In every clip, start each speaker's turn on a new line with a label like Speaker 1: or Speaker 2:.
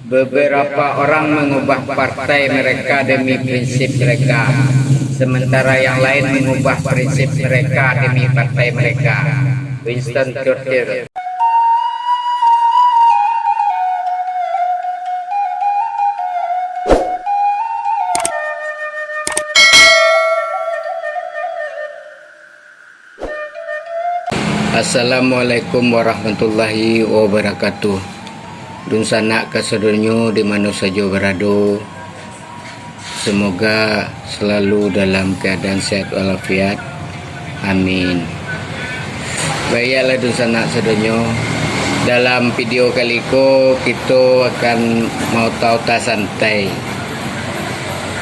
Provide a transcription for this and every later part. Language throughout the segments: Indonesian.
Speaker 1: Beberapa orang mengubah partai mereka demi prinsip mereka, sementara yang lain mengubah prinsip mereka demi partai mereka. Winston Churchill. Assalamualaikum warahmatullahi wabarakatuh. Dun sanak kasadonyo di mana saja berada, semoga selalu dalam keadaan sehat walafiat. Amin. Baiklah dun sanak sadonyo, dalam video kali ko kita akan mau tahu tak santai,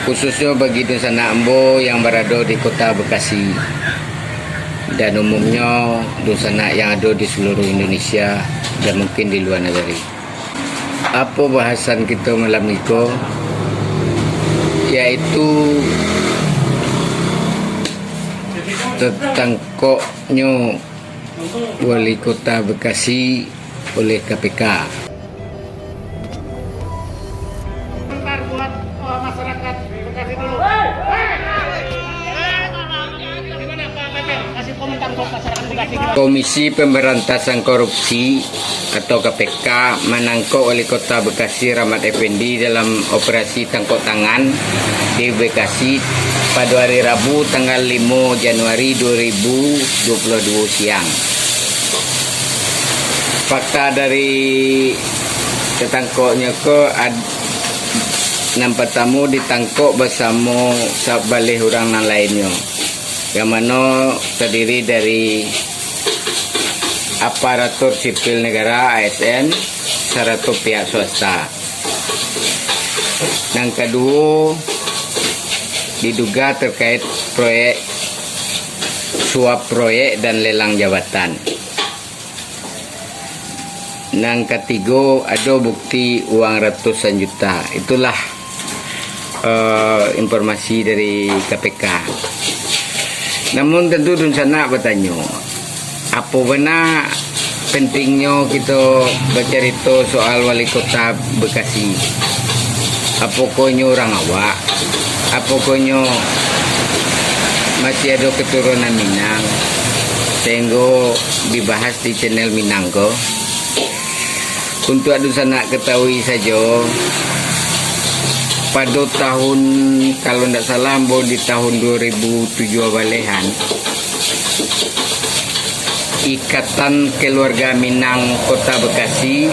Speaker 1: khususnya bagi dun sanak ambo yang berada di kota Bekasi dan umumnya dun sanak yang ada di seluruh Indonesia dan mungkin di luar negeri. Apa bahasan kita malam ini, yaitu tentang koknya wali kota Bekasi oleh KPK.
Speaker 2: Bentar buat masyarakat Bekasi dulu. Gimana Pak Pepe? Kasih komentar buat masyarakat Bekasi.
Speaker 1: Komisi Pemberantasan Korupsi atau KPK menangkap wali kota Bekasi Rahmat Effendi dalam operasi tangkap tangan di Bekasi pada hari Rabu tanggal 5 Januari 2022 siang. Fakta dari ketangkapnya nampak tamu ditangkap bersama sebalih orang yang lainnya, yang mana terdiri dari aparatur sipil negara ASN serta pihak swasta. Yang kedua, diduga terkait proyek suap proyek dan lelang jabatan. Yang ketiga, ada bukti uang ratusan juta. Itulah informasi dari KPK. Namun tentu dun sana bertanya, apa benar pentingnya kita bercerita soal wali kota Bekasi? Apa konyo orang awak? Apa konyo masih ada keturunan Minang sehingga dibahas di channel Minangko? Untuk adu sana ketahui saja, pada tahun, kalau tidak salah, di tahun 2007 balehan, Ikatan Keluarga Minang Kota Bekasi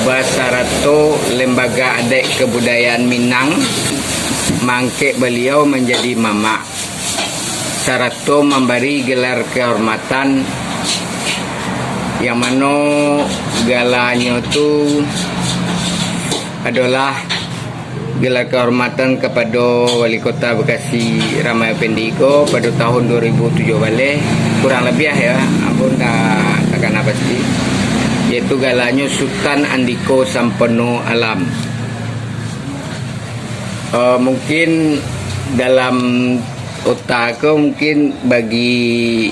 Speaker 1: Basarato Lembaga Adat Kebudayaan Minang mangkek beliau menjadi mama. Sarato memberi gelar kehormatan yang mana galanya itu adalah gelar kehormatan kepada wali kota Bekasi Rahmat Effendi pada tahun 2007 balik, kurang lebih ya, ampun takkan apa pasti, yaitu galanya Sultan Andiko Sampono Alam. Mungkin dalam otak aku, mungkin bagi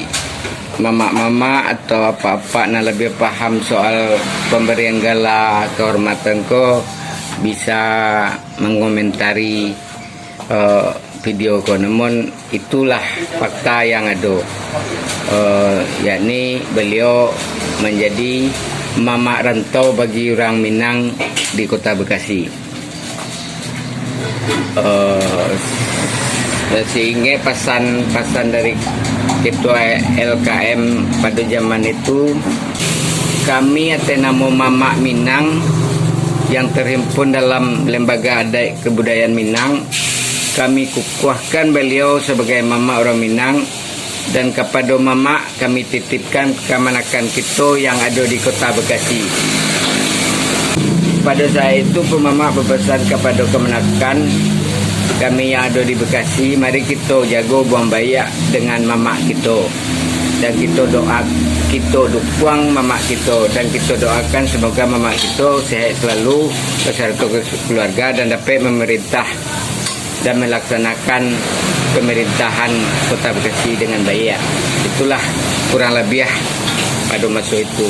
Speaker 1: mama-mama atau apa-apa yang lebih paham soal pemberian gelar kehormatan bisa mengomentari video ko. Namun itulah fakta yang ada, yakni beliau menjadi mama rantau bagi orang Minang di kota Bekasi. Sehingga pesan dari ketua LKM pada zaman itu, kami atas nama Mama Minang yang terhimpun dalam Lembaga Adat Kebudayaan Minang, kami kukuhkan beliau sebagai mama orang Minang, dan kepada mama kami titipkan kemanakan kita yang ada di kota Bekasi. Pada saat itu pemama berpesan kepada kemenakan kami yang ada di Bekasi, mari kita jaga buang bayak dengan mama kita, dan kita dukung mama kita, dan kita doakan semoga mama kita sehat selalu beserta keluarga dan dapat memerintah dan melaksanakan pemerintahan Kota Bekasi dengan baik. Itulah kurang lebih pada masa itu.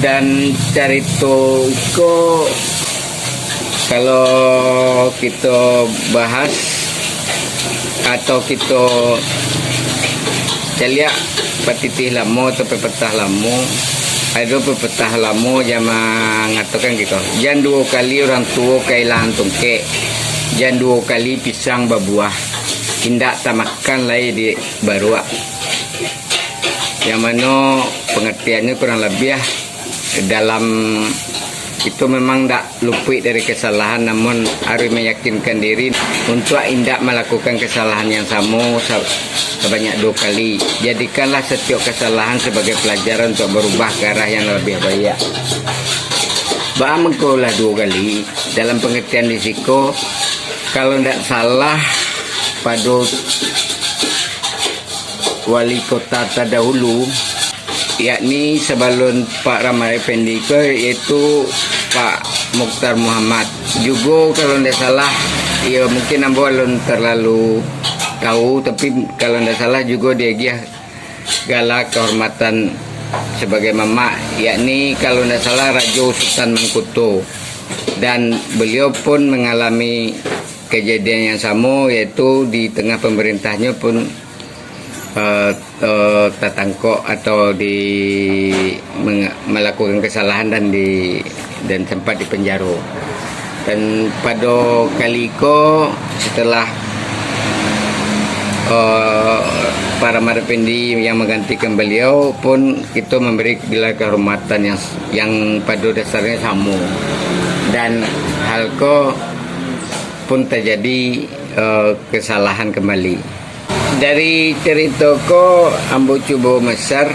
Speaker 1: Dan cerita iko kalau kita bahas atau kita celiak patitih lamo atau pepetah lamo, ada pepetah lamo yang mengatakan gitu, jangan 2 kali orang tua kehilangan tongkek, jangan 2 kali pisang berbuah, tindak tak makan lagi di barua. Yang mana pengertiannya kurang lebih dalam itu memang tak luput dari kesalahan, namun harus meyakinkan diri untuk tidak melakukan kesalahan yang sama sebanyak 2 kali. Jadikanlah setiap kesalahan sebagai pelajaran untuk berubah ke arah yang lebih baik. Mengkolah 2 kali dalam pengertian risiko, kalau tidak salah pada wali kota terdahulu, yakni sebelum Pak Ramai Effendi yaitu Pak Mukhtar Muhammad. Juga kalau tidak salah, ya mungkin ambo belum terlalu tahu, tapi kalau tidak salah juga dia galak kehormatan sebagai mama, yakni kalau tidak salah Raja Sultan Mangkuto, dan beliau pun mengalami kejadian yang sama, yaitu di tengah pemerintahnya pun tertangkap atau melakukan kesalahan dan sempat dipenjara. Dan pada kali itu setelah para Marpendi yang menggantikan beliau pun kita memberi gelar kehormatan yang pada dasarnya sama, dan hal itu pun terjadi kesalahan kembali. Dari cerita ko ambo cuba mesar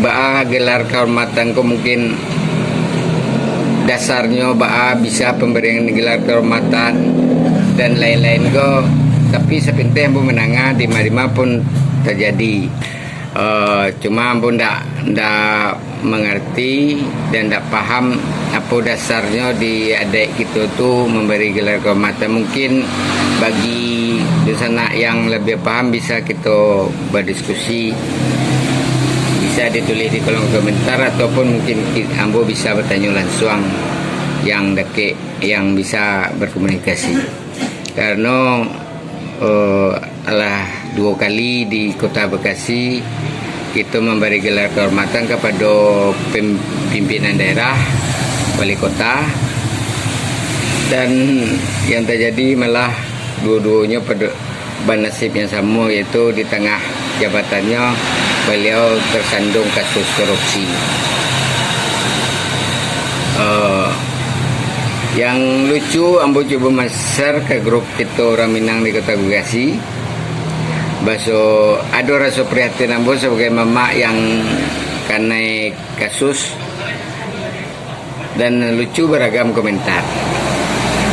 Speaker 1: baa gelar kehormatan ko mungkin dasarnya baa bisa pemberian gelar kehormatan dan lain-lain ko, tapi sepintas ambo menanga di mana pun terjadi. Cuma ambo ndak mengerti dan ndak paham apa dasarnya di adik kita tu memberi gelar kehormatan. Mungkin bagi di sana yang lebih paham bisa kita berdiskusi, bisa ditulis di kolom komentar, ataupun mungkin ambo bisa bertanya langsung yang dekat, yang bisa berkomunikasi. Karena telah 2 kali di Kota Bekasi kita memberi gelar kehormatan kepada pimpinan daerah, wali kota, dan yang terjadi malah dua-duanya pada nasib yang sama, yaitu di tengah jabatannya beliau tersandung kasus korupsi. Yang lucu, ambo coba masar ke grup kita orang Minang di Kota Bekasi. Baso ada rasa prihatin ambo sebagai mama yang kena kasus, dan lucu beragam komentar.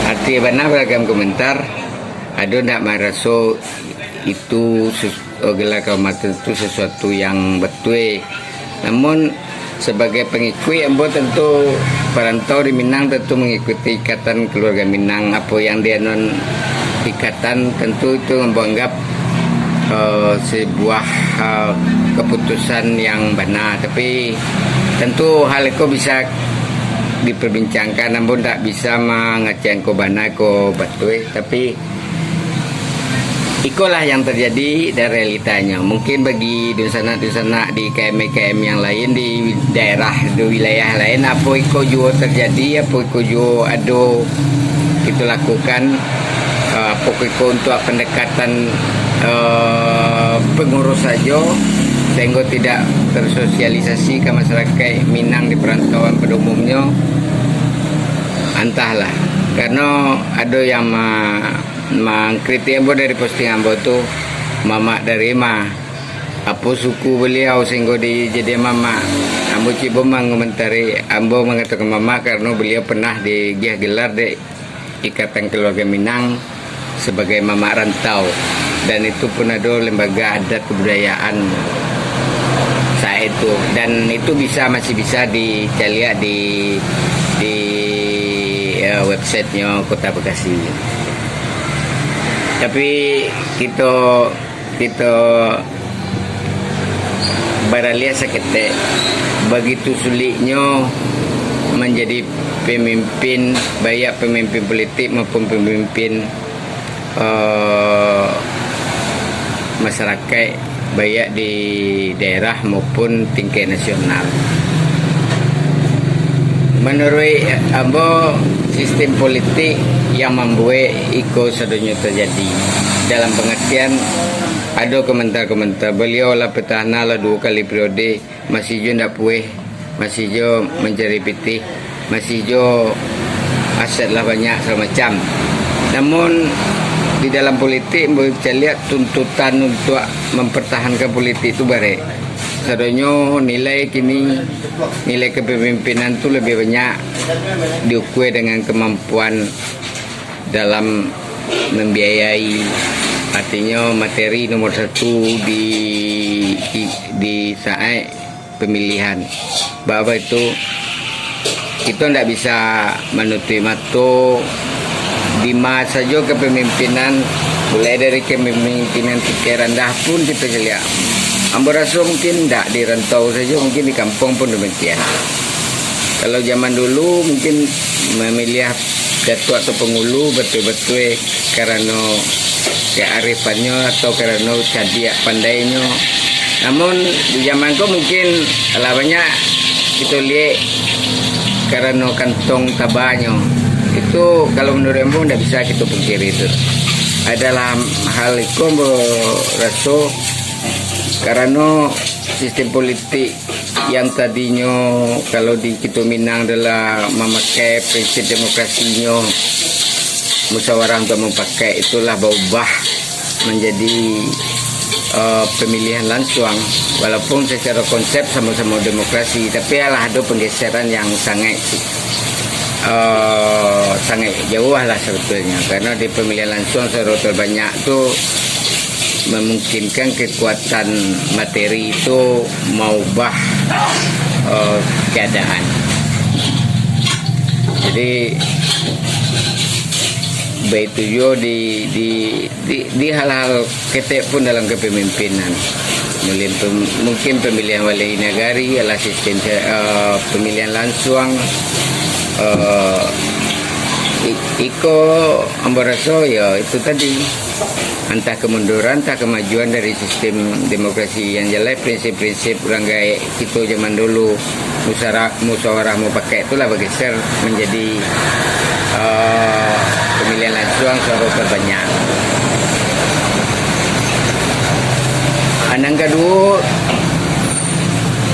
Speaker 1: Arti benar beragam komentar. Ada nak merasa itu gelar kehormatan itu sesuatu yang betul. Namun sebagai pengikut ambo tentu perantau di Minang tentu mengikuti ikatan keluarga Minang. Apa yang dia non ikatan tentu itu ambo anggap sebuah keputusan yang benar. Tapi tentu hal itu bisa diperbincangkan, namun tak bisa mengeceng ko bana ko betul. Tapi itulah yang terjadi dan realitanya. Mungkin bagi dusana di KM yang lain, di daerah, di wilayah lain, apa itu juga terjadi, apa itu juga ada kita lakukan, apa itu untuk pendekatan pengurus saja, sehingga tidak tersosialisasi ke masyarakat Minang di perantauan pada umumnya. Entahlah, karena ada yang mengkritik ambo dari posting ambo tu, mama dari apa suku beliau sehingga jadi mama. Ambo coba mengomentari, ambo mengatakan mama karena beliau pernah digelar di Ikatan Keluarga Minang sebagai mama rantau, dan itu pun ada lembaga adat kebudayaan saya itu, dan itu masih bisa dicari di websitenya Kota Bekasi. Tapi kita baralia sakit begitu sulitnya menjadi pemimpin, baik pemimpin politik maupun pemimpin masyarakat, baik di daerah maupun tingkat nasional. Menurut ambo, sistem politik yang membuat iko sedunia terjadi dalam pengertian ada komentar-komentar beliau lah petahana lah 2 kali periode masih jo ndak puas, masih jo mencari pitih, masih jo aset lah banyak segala macam. Namun di dalam politik saya lihat tuntutan untuk mempertahankan politik itu baik. Sebenarnya nilai kepemimpinan itu lebih banyak diukur dengan kemampuan dalam membiayai, artinya materi nomor 1 di saat pemilihan. Bahwa itu kita tidak bisa menutup mata di masa saja kepemimpinan, mulai dari kepemimpinan tingkat rendah pun kita lihat. Ambo rasa mungkin tidak di rantau saja, mungkin di kampung pun demikian. Kalau zaman dulu mungkin memilih datuk atau pengulu betul-betul karena kearifannya atau karena cadia pandainya. Namun di zaman kau mungkin lah banyak kita lihat karena kantong tabahnya. Itu kalau menurut Ambo tidak bisa kita pungkiri itu. Adalah hal itu rasa karena sistem politik yang tadinya kalau di kita Minang adalah memakai prinsip demokrasinya, musyawarah untuk memakai, itulah berubah menjadi pemilihan langsung. Walaupun secara konsep sama-sama demokrasi, tapi ada penggeseran yang sangat jauh lah sebetulnya, karena di pemilihan langsung secara terbanyak tu memungkinkan kekuatan materi itu mengubah keadaan. Jadi baik juga di hal-hal ketek pun dalam kepemimpinan. Mungkin pemilihan wali negari adalah sistem pemilihan langsung. Iko ambo rasa ya itu tadi, entah kemunduran, entah kemajuan dari sistem demokrasi yang jelas. Prinsip-prinsip orang gaya kita zaman dulu musyawarah mau pakai itulah bergeser menjadi pemilihan langsung suara terbanyak. Yang kedua,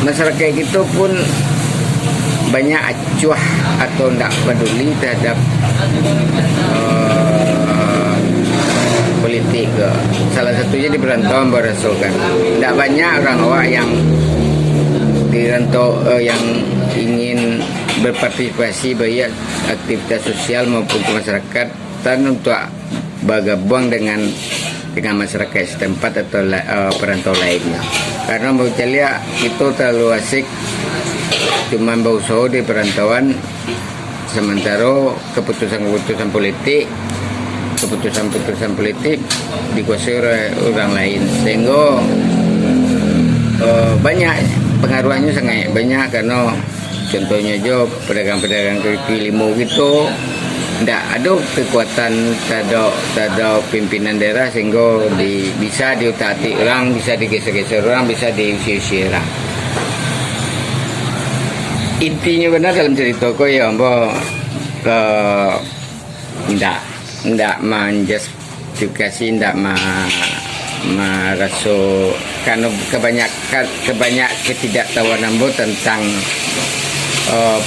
Speaker 1: masyarakat kita pun banyak acuah atau tidak peduli terhadap politik. Salah satunya di perantauan berasalkan tidak banyak orang awak yang di rantau yang ingin berpartisipasi baik aktivitas sosial maupun kemasyarakatan untuk bergabung dengan masyarakat setempat atau perantau lainnya. Karena menurut saya itu terlalu asik cuma berusaha di perantauan, sementara keputusan politik dikuasai oleh orang lain, sehingga banyak pengaruhnya sangat banyak. Karena contohnya aja pedagang-pedagang kaki lima gitu tidak ada kekuatan, tidak pimpinan daerah, sehingga bisa diutak-atik orang, bisa digeser-geser orang, bisa diusir-usir orang. Intinya benar dalam cerita ko ya ambo ndak menjustifikasi, ndak merasa karena kebanyak ketidaktahuan ambo tentang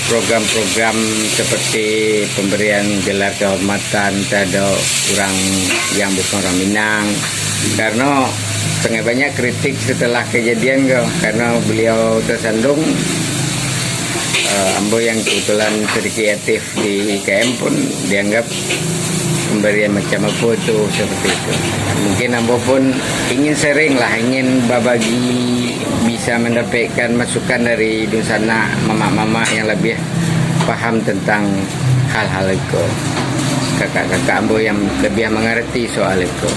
Speaker 1: program-program seperti pemberian gelar kehormatan terhadap orang yang bukan orang Minang. Karena sangat banyak kritik setelah kejadian karena beliau tersandung. Ambo yang kebetulan sedikit aktif di IKM pun dianggap pemberian macam apa itu seperti itu. Mungkin Ambo pun ingin sharing lah, ingin berbagi, bisa mendapatkan masukan dari di sana mama-mama yang lebih paham tentang hal-hal itu, kakak-kakak Ambo yang lebih mengerti soal itu.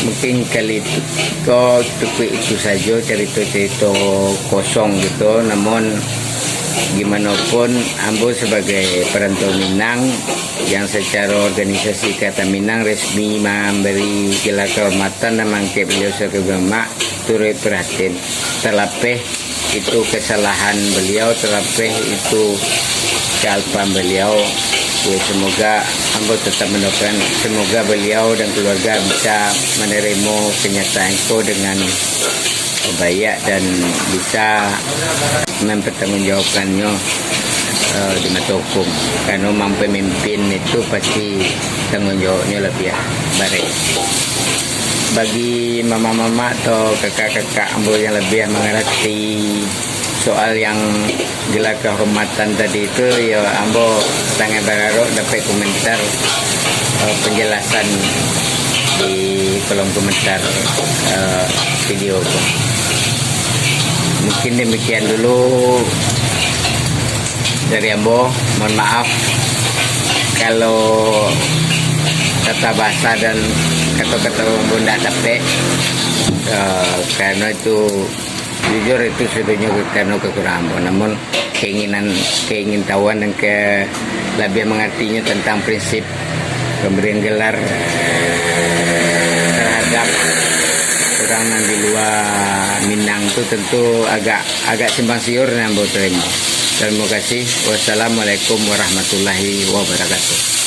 Speaker 1: mungkin kali itu itu saja cerita-cerita kosong gitu. Namun gimana pun ambo sebagai perantau Minang yang secara organisasi Kata Minang resmi memberi gelar kehormatan dan mangke beliau sebagai mak turut perhatian terlebih itu kesalahan beliau, terlebih itu kealpaan beliau. Ya, semoga ambo tetap mendoakan semoga beliau dan keluarga bisa menerima kenyataan itu dengan baik dan bisa mempertanggungjawabkannya di mata hukum. Karena memang pemimpin itu pasti tanggung jawabnya lebih baik. Bagi mama-mama atau kakak-kakak ambo yang lebih mengerti soal yang gelar kehormatan tadi itu, ya ambo sangat berharap dapat komentar penjelasan di kolom komentar video itu. Mungkin demikian dulu dari ambo. Mohon maaf kalau kata bahasa dan kata-kata ambo tidak dapat, karena itu jujur itu sebetulnya karena kekurangan ambo. Namun keingin tahuan dan lebih mengertinya tentang prinsip pemberian gelar terhadap orang yang di luar Minang itu tentu agak simpang siur yang ambo terima. Terima kasih. Wassalamualaikum warahmatullahi wabarakatuh.